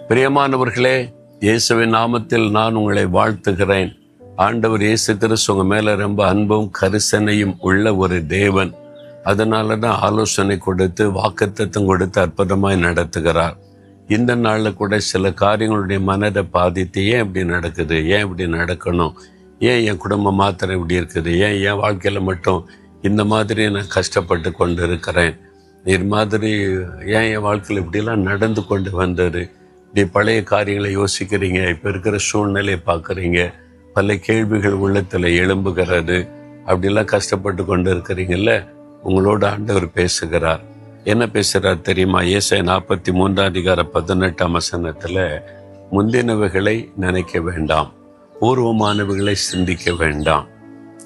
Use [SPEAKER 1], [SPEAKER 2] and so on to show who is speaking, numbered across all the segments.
[SPEAKER 1] பிரியமானவர்களே, இயேசுவின் நாமத்தில் நான் உங்களை வாழ்த்துகிறேன். ஆண்டவர் இயேசு கிறிஸ்து உங்க மேல ரொம்ப அன்பும் கரிசனையும் உள்ள ஒரு தேவன். அதனால தான் ஆலோசனை கொடுத்து வாக்குத்தத்தம் கொடுத்து அற்புதமாய் நடத்துகிறார். இந்த நாளில் கூட சில காரியங்களுடைய மனதை பாதித்து ஏன் இப்படி நடக்குது, ஏன் இப்படி நடக்கணும், ஏன் என் குடும்பம் மாத்திரம் இப்படி இருக்குது, ஏன் என் வாழ்க்கையில் மட்டும் இந்த மாதிரி நான் கஷ்டப்பட்டு கொண்டு இருக்கிறேன், இது மாதிரி ஏன் என் வாழ்க்கையில் இப்படிலாம் நடந்து கொண்டு வந்தது, இப்படி பழைய காரியங்களை யோசிக்கிறீங்க, இப்போ இருக்கிற சூழ்நிலையை பார்க்குறீங்க, பல கேள்விகள் உள்ளத்தில் எழும்புகிறது, அப்படிலாம் கஷ்டப்பட்டு கொண்டு இருக்கிறீங்கல்ல. உங்களோட ஆண்டவர் பேசுகிறார். என்ன பேசுகிறார் தெரியுமா? ஏசாயா 43:18 முந்தினவைகளை நினைக்க வேண்டாம், பூர்வமானவைகளை சிந்திக்க வேண்டாம்.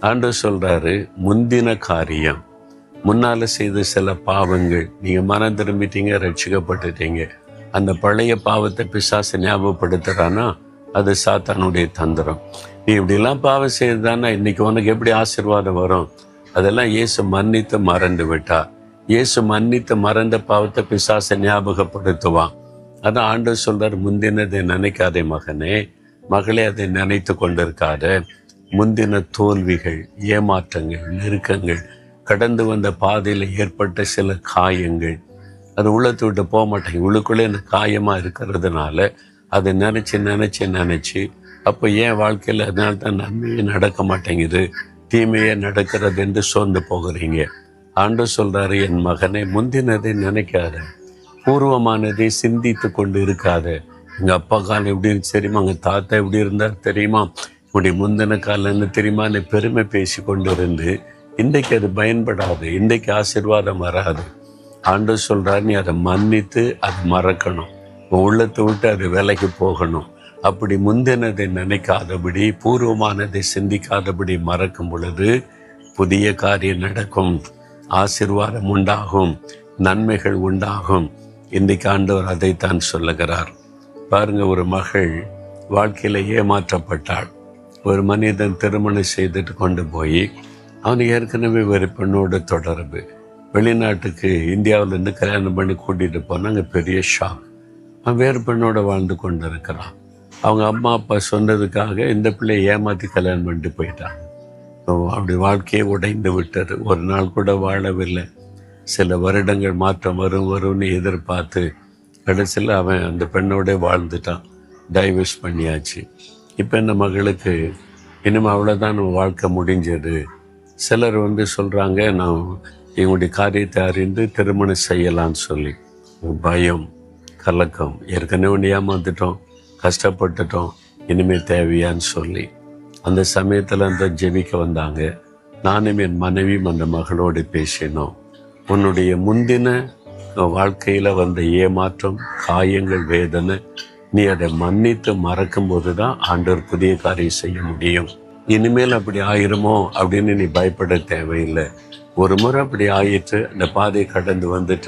[SPEAKER 1] ஆண்டவர் சொல்றாரு, முந்தின காரியம், முன்னால செய்த சில பாவங்கள் நீங்க மனம் திரும்பிட்டீங்க, ரட்சிக்கப்பட்டுட்டீங்க. அந்த பழைய பாவத்தை பிசாசு ஞாபகப்படுத்துறானா, அது சாத்தானுடைய தந்திரம். நீ இப்படிலாம் பாவம் செய்ததானா இன்னைக்கு உனக்கு எப்படி ஆசீர்வாதம் வரும்? அதெல்லாம் இயேசு மன்னித்து மறந்து விட்டார். இயேசு மன்னித்து மறந்த பாவத்தை பிசாசை ஞாபகப்படுத்துவான். அதான் ஆண்டவர் சொல்றார், முந்தினதை நினைக்காதே மகனே, மகளே, அதை நினைத்து கொண்டிருக்காத. முந்தின தோல்விகள், ஏமாற்றங்கள், நெருக்கங்கள், கடந்து வந்த பாதையில் ஏற்பட்ட சில காயங்கள், அது உள்ளத்தை விட்டு போக மாட்டேங்க. உள்ளுக்குள்ளே அந்த காயமாக இருக்கிறதுனால அதை நினச்சி அப்போ ஏன் வாழ்க்கையில் அதனால தான் நன்மையே நடக்க மாட்டேங்குது, தீமையே நடக்கிறது என்று சோர்ந்து போகிறீங்க. ஆண்டவர் சொல்றாரு, என் மகனை, முந்தினதை நினைக்காத, பூர்வமானதை சிந்தித்து கொண்டு இருக்காத. எங்கள் அப்பா காலம் எப்படி இருக்கு தெரியுமா, எங்கள் தாத்தா எப்படி இருந்தார் தெரியுமா, இப்படி முந்தின காலம் என்ன தெரியுமா, நீ பெருமை பேசி கொண்டு இருந்து இன்றைக்கு அது பயன்படாது, இன்றைக்கு ஆசீர்வாதம் வராது. ஆண்டவர் சொல்றாரு, நீ அதை மன்னித்து அதை மறக்கணும், உள்ளத்தை விட்டு அது விலைக்கு போகணும். அப்படி முந்தினதை நினைக்காதபடி, பூர்வமானதை சிந்திக்காதபடி மறக்கும் பொழுது புதிய காரியம் நடக்கும், ஆசீர்வாதம் உண்டாகும், நன்மைகள் உண்டாகும். இன்றைக்கு ஆண்டவர் அதைத்தான் சொல்லுகிறார். பாருங்க, ஒரு மகள் வாழ்க்கையில ஏமாற்றப்பட்டாள். ஒரு மனிதன் திருமணம் செய்துட்டு கொண்டு போய் அவனுக்கு ஏற்கனவே ஒரு பெண்ணோட தொடர்பு, வெளிநாட்டுக்கு இந்தியாவிலேருந்து கல்யாணம் பண்ணி கூட்டிகிட்டு போனாங்க. பெரிய ஷாக். அவன் வேறு பெண்ணோட வாழ்ந்து கொண்டு இருக்கிறான். அவங்க அம்மா அப்பா சொன்னதுக்காக இந்த பிள்ளையை ஏமாற்றி கல்யாணம் பண்ணிட்டு போயிட்டான். அப்படி வாழ்க்கையை உடைந்து விட்டது. ஒரு நாள் கூட வாழவில்லை. சில வருடங்கள் மாற்றம் வரும்னு எதிர்பார்த்து கடைசியில் அவன் அந்த பெண்ணோட வாழ்ந்துட்டான். டைவர்ஸ் பண்ணியாச்சு. இப்போ இந்த மகளுக்கு இனிமேல் அவ்வளோதான் நம்ம வாழ்க்கை முடிஞ்சது. சிலர் சொல்கிறாங்க, நான் எங்களுடைய காரியத்தை அறிந்து திருமணம் செய்யலான்னு சொல்லி. பயம், கலக்கம், ஏற்கனவே ஏமாந்துட்டோம், கஷ்டப்பட்டுட்டோம், இனிமேல் தேவையான்னு சொல்லி அந்த சமயத்தில் அந்த ஜெபிக்க வந்தாங்க. நானும் என் மனைவியும் அந்த மகளோடு பேசினோம். உன்னுடைய முந்தின வாழ்க்கையில் வந்த ஏமாற்றம், காயங்கள், வேதனை, நீ அதை மன்னித்து மறக்கும் போது தான் ஆண்டவர் புதிய காரியம் செய்ய முடியும். இனிமேல் அப்படி ஆயிருமோ அப்படின்னு நீ பயப்பட தேவையில்லை. ஒரு முறை அப்படி ஆயிட்டு அந்த பாதையை கடந்து வந்துட்ட,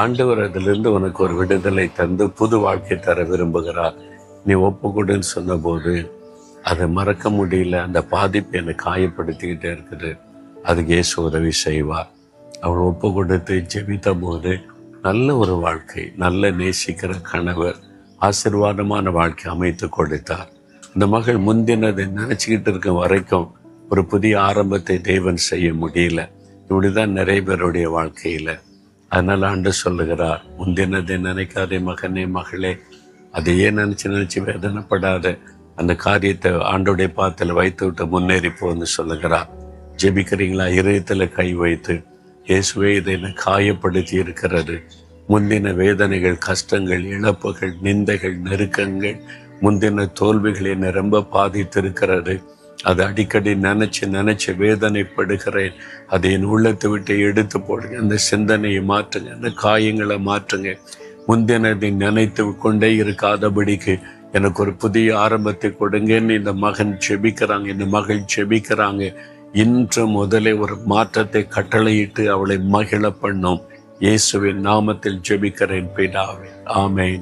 [SPEAKER 1] ஆண்டவர் அதிலிருந்து உனக்கு ஒரு விடுதலை தந்து புது வாழ்க்கை தர விரும்புகிறார். நீ ஒப்புக்கொடுன்னு சொன்னபோது அதை மறக்க முடியல. அந்த பாதிப்பு என்னை காயப்படுத்திக்கிட்டே இருக்குது. அதுக்கு இயேசு உதவி செய்வார். அவள் ஒப்பு கொடுத்து ஜெபித்த போது நல்ல ஒரு வாழ்க்கை, நல்ல நேசிக்கிற கணவர், ஆசீர்வாதமான வாழ்க்கை அமைத்து கொடுத்தார். இந்த மகள் முந்தினதை நினச்சிக்கிட்டு இருக்க வரைக்கும் ஒரு புதிய ஆரம்பத்தை தேவன் செய்ய முடியல. இப்படிதான் நிறைய பேருடைய வாழ்க்கையில். அதனால் ஆண்டவர் சொல்லுகிறார், முந்தினதை நினைக்காதே மகனே, மகளே, அதையே நினச்சி வேதனைப்படாத. அந்த காரியத்தை ஆண்டோடைய பாத்தில் வைத்து விட்டு முன்னேறி போன்னு சொல்லுகிறார். ஜெபிக்கிறீங்களா? இதயத்தில் கை வைத்து, இயேசுவே, இதை என்னை காயப்படுத்தி இருக்கிறது. முந்தின வேதனைகள், கஷ்டங்கள், இழப்புகள், நிந்தைகள், நெருக்கங்கள், முந்தின தோல்விகளை என்னை ரொம்ப பாதித்திருக்கிறது. அதை அடிக்கடி நினைச்சு வேதனைப்படுகிறேன். அதை என் உள்ளத்தை விட்டு எடுத்து போடுங்க. அந்த சிந்தனையை மாற்றுங்க, அந்த காயங்களை மாற்றுங்க. முந்தினதை நினைத்து கொண்டே இருக்காதபடிக்கு எனக்கு ஒரு புதிய ஆரம்பத்தை கொடுங்கன்னு இந்த மகன் செபிக்கிறாங்க, இந்த மகள் செபிக்கிறாங்க. இன்று முதலே ஒரு மாற்றத்தை கட்டளையிட்டு அவளை மகிழ பண்ணும். இயேசுவின் நாமத்தில் ஜெபிக்கிறேன் பிதாவே, ஆமென்.